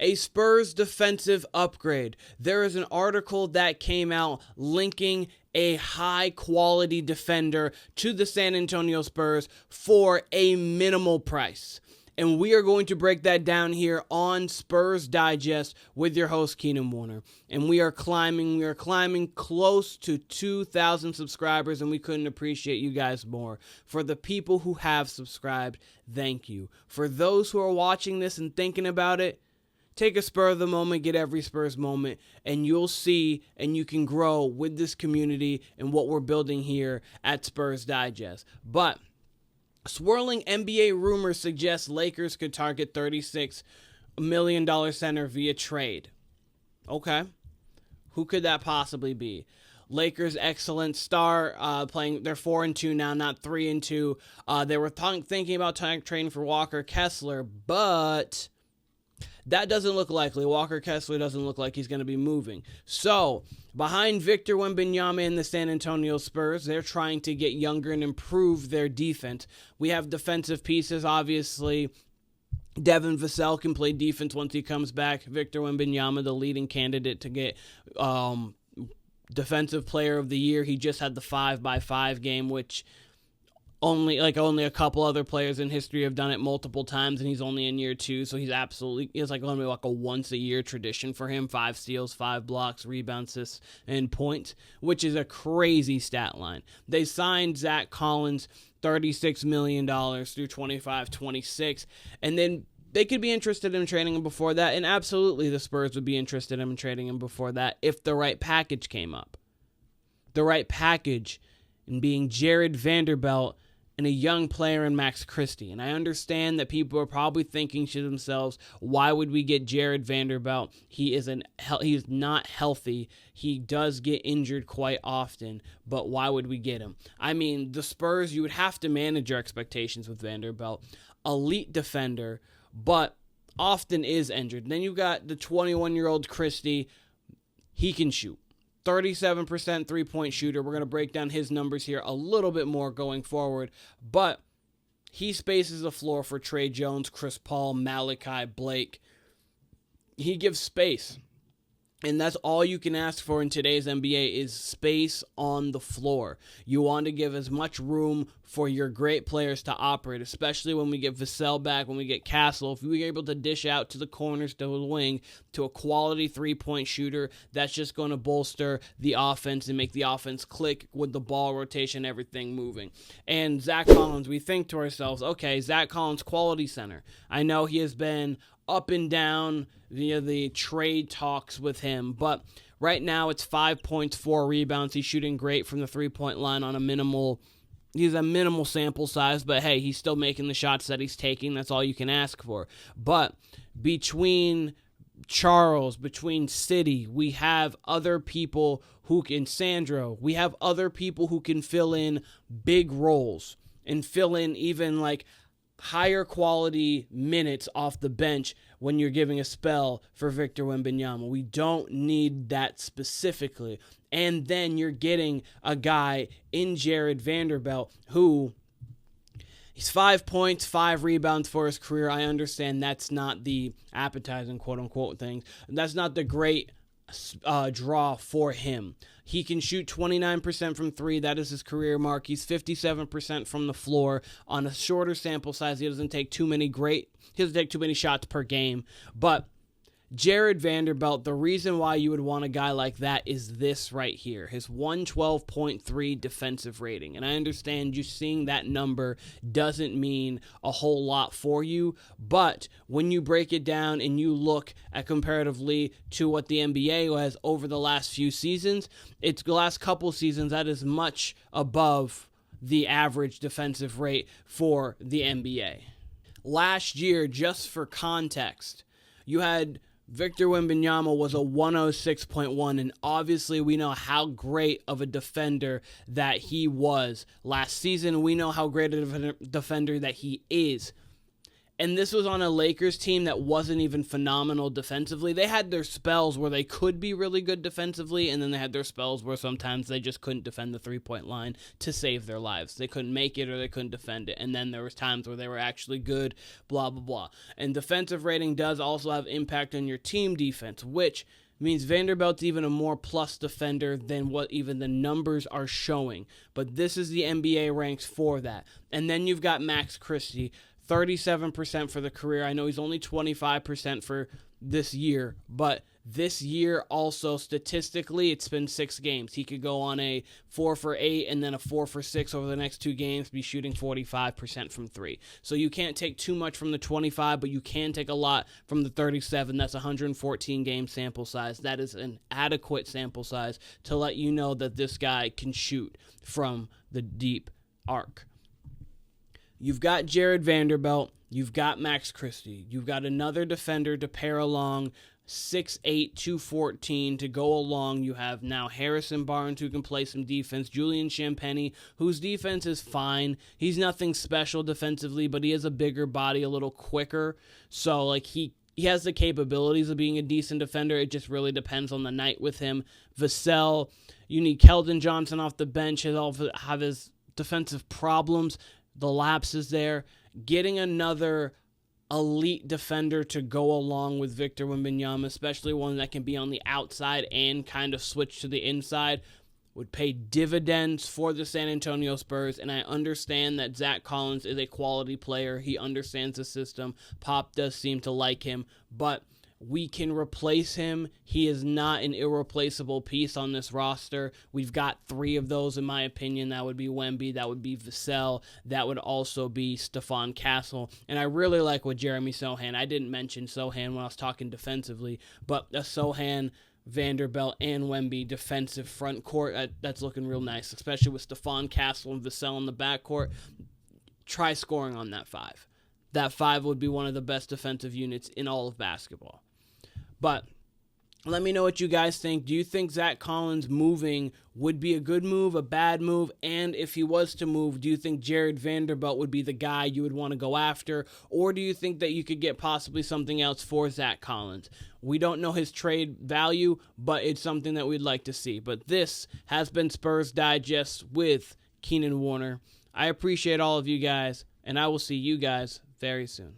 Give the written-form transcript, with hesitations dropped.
A Spurs defensive upgrade. There is an article that came out linking a high-quality defender to the San Antonio Spurs for a minimal price. And we are going to break that down here on Spurs Digest with your host, Keenan Warner. And we are climbing close to 2,000 subscribers, and we couldn't appreciate you guys more. For the people who have subscribed, thank you. For those who are watching this and thinking about it, take a spur of the moment, get every Spurs moment, and you'll see and you can grow with this community and what we're building here at Spurs Digest. But swirling NBA rumors suggest Lakers could target $36 million center via trade. Okay. Who could that possibly be? Lakers' excellent star playing. They're 4-2 now, not 3-2. They were thinking about trading for Walker Kessler, but that doesn't look likely. Walker Kessler doesn't look like he's going to be moving. So, behind Victor Wembanyama and the San Antonio Spurs, they're trying to get younger and improve their defense. We have defensive pieces, obviously. Devin Vassell can play defense once he comes back. Victor Wembanyama, the leading candidate to get Defensive Player of the Year. He just had the 5x5 game, which only a couple other players in history have done it multiple times, and he's only in year 2, so it's like only like a once-a-year tradition for him. 5 steals, 5 blocks, rebounds, assists, and points, which is a crazy stat line. They signed Zach Collins, $36 million through 25-26, and then they could be interested in trading him before that, and absolutely the Spurs would be interested in trading him before that if the right package came up. The right package in being Jarred Vanderbilt and a young player in Max Christie. And I understand that people are probably thinking to themselves, why would we get Jarred Vanderbilt? He is not healthy. He does get injured quite often, but why would we get him? I mean, the Spurs, you would have to manage your expectations with Vanderbilt. Elite defender, but often is injured. And then you got the 21-year-old Christie. He can shoot. 37% three-point shooter. We're going to break down his numbers here a little bit more going forward. But he spaces the floor for Tre Jones, Chris Paul, Malachi, Blake. He gives space. And that's all you can ask for in today's NBA is space on the floor. You want to give as much room for your great players to operate, especially when we get Vassell back, when we get Castle. If we're able to dish out to the corners, to the wing, to a quality three-point shooter, that's just going to bolster the offense and make the offense click with the ball rotation, everything moving. And Zach Collins, we think to ourselves, okay, Zach Collins, quality center. I know he has been up and down via the trade talks with him, but right now it's 5 points, 4 rebounds. He's shooting great from the three-point line on a minimal sample size, but hey, he's still making the shots that he's taking. That's all you can ask for. But between Charles, between City, we have other people who can, Sandro, we have other people who can fill in big roles and fill in even like higher quality minutes off the bench when you're giving a spell for Victor Wembanyama. We don't need that specifically. And then you're getting a guy in Jarred Vanderbilt who, he's 5 points, 5 rebounds for his career. I understand that's not the appetizing quote-unquote thing. That's not the great draw for him. He can shoot 29% from 3. That is his career mark. He's 57% from the floor on a shorter sample size. He doesn't take too many shots per game. But Jarred Vanderbilt, the reason why you would want a guy like that is this right here, his 112.3 defensive rating. And I understand you seeing that number doesn't mean a whole lot for you, but when you break it down and you look at comparatively to what the NBA has over the last few seasons, it's the last couple seasons that is much above the average defensive rate for the NBA. Last year, just for context, you had Victor Wembanyama was a 106.1, and obviously we know how great of a defender that he was last season. We know how great of a defender that he is. And this was on a Lakers team that wasn't even phenomenal defensively. They had their spells where they could be really good defensively, and then they had their spells where sometimes they just couldn't defend the three-point line to save their lives. They couldn't make it or they couldn't defend it. And then there was times where they were actually good, blah, blah, blah. And defensive rating does also have impact on your team defense, which means Vanderbilt's even a more plus defender than what even the numbers are showing. But this is the NBA ranks for that. And then you've got Max Christie, 37% for the career. I know he's only 25% for this year, but this year also statistically it's been 6 games. He could go on a 4 for 8 and then a 4 for 6 over the next 2 games, be shooting 45% from 3. So you can't take too much from the 25, but you can take a lot from the 37. That's 114 game sample size. That is an adequate sample size to let you know that this guy can shoot from the deep arc. You've got Jarred Vanderbilt. You've got Max Christie. You've got another defender to pair along, 6'8", 214 to go along. You have now Harrison Barnes, who can play some defense. Julian Champagnie, whose defense is fine. He's nothing special defensively, but he has a bigger body, a little quicker. So, like, he has the capabilities of being a decent defender. It just really depends on the night with him. Vassell, you need Keldon Johnson off the bench. He'll have his defensive problems. The lapses there. Getting another elite defender to go along with Victor Wembanyama, especially one that can be on the outside and kind of switch to the inside, would pay dividends for the San Antonio Spurs. And I understand that Zach Collins is a quality player. He understands the system. Pop does seem to like him, but we can replace him. He is not an irreplaceable piece on this roster. We've got 3 of those, in my opinion. That would be Wemby, that would be Vassell, that would also be Stephon Castle. And I really like what Jeremy Sochan, I didn't mention Sochan when I was talking defensively, but a Sochan, Vanderbilt, and Wemby defensive front court, that's looking real nice, especially with Stephon Castle and Vassell in the backcourt. Try scoring on that 5. That 5 would be one of the best defensive units in all of basketball. But let me know what you guys think. Do you think Zach Collins moving would be a good move, a bad move? And if he was to move, do you think Jarred Vanderbilt would be the guy you would want to go after? Or do you think that you could get possibly something else for Zach Collins? We don't know his trade value, but it's something that we'd like to see. But this has been Spurs Digest with Keenan Warner. I appreciate all of you guys, and I will see you guys very soon.